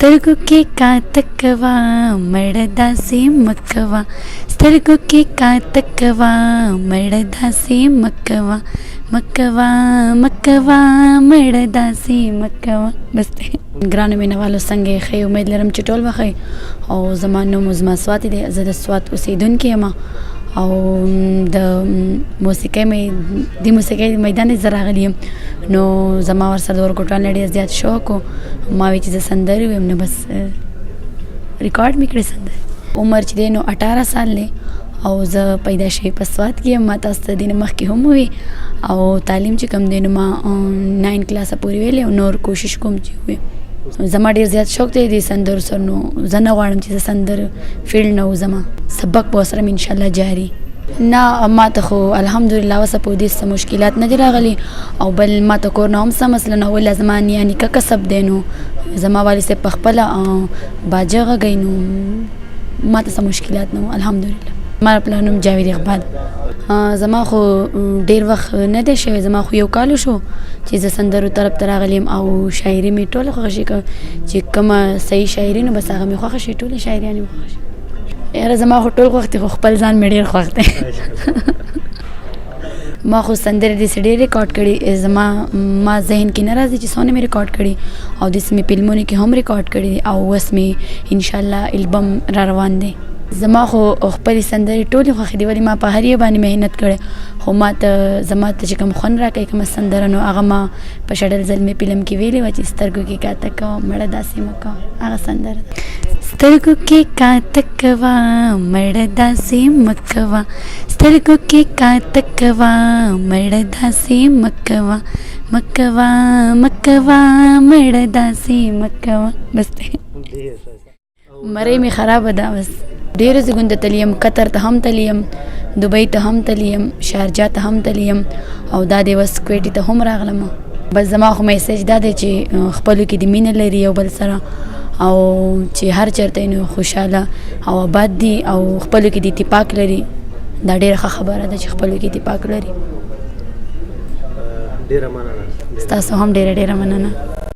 سترګو کې کاته کوا مړه داسې مکوا سترګو کې کاته کوا مړه داسې مکوا مکوا مکوا مړه داسې مکوا. بس ګرانو مینوالو څنګه یې ښه؟ امید لرم چې ټول به ښه او زما نوم عظما سواتي دی. زه د سوات اوسېدونکې یم او د موسیقۍ میدان زه راغلی یم. نو زما ورسره د ورکوټان ډېر زیات شوق و. ما وی چې زه سندرې ویم نو بس ریکارډ مې کړې سندرې. عمر چې دی نو 18 سال دی او زه پیدا شوې په سوات کې یم. ما تاسو ته دې نه مخکې هم ووي او تعلیم چې کوم دی نو ما 9 کلاسه پورې ویلې او نور کوشش کوم چې ووي. زما ډېر زیات شوق دی د سندرو سره. نو زه نه غواړم چې زه سندر فیلډ نه وځم. سبق به ورسره مې انشاءالله جاري. نه ما ته خو الحمدلله اوسه په دې څه مشکلات نه دي راغلي او بل ما ته کور نه هم څه مسله نه وله. زما نیا نیکه کسب دی نو زما والد صاحب په خپله باجه غږوي نو ما ته څه مشکلات نه وو الحمدلله. زما پلار نوم جاوید اقبال. زما خو ډېر وخت نه دی شوی. زما خو یو کال شو چې زه سندرو طرف ته راغلی یم او شاعري مې ټوله خوښه شي چې کومه صحیح شاعري نو بس هغه مې خوښه شي. ټولې شاعریانې مې خوښه شي. یاره زما خو ټول خوښ دي خو خپل ځان مې ډېر خوښ دی. ما خو سندرې داسې ډېر ریکارډ کړي. زما ذهن کې نه راځي چې څونه مې ریکارډ کړي او داسې مې فلمونو کې هم ریکارډ کړي دي او اوس مې انشاءالله البم را روان دی. زما خو خپلې سندرې ټولې خوښې دي ولې ما په هر یو باندې محنت کړی خو زما ته چې کوم خوند راکوي کومه سندره نو هغه ما په شډل زلمې فلم کې ویلې وه چې سترګو کې کاته کوه مړه داسې مه کوه. هغه سندره ده. سترګو کې کاته کوه مړه داسې مه کوه سترګو کې کاته کوه مړه داسې مه کوه مکوه مکوه مړه داسې مه کوه. بس مرۍ مې خرابه ده. بس ډېرو ځایونو ته تللی یم. قطر ته هم تللی یم، دبۍ ته هم تللی یم، شارجه ته هم تللی یم او دا دی اوس کویټې ته هم راغلم. بس زما خو میسیج دا دی چې خپلو کې د مینه لري یو بل سره او چې هر چېرته نو خوشحاله او آباد دي او خپلو کې د اتفاق لري. دا ډېره ښه خبره ده چې خپلو کې اتفاق لري. ستاسو هم ډېره ډېره مننه.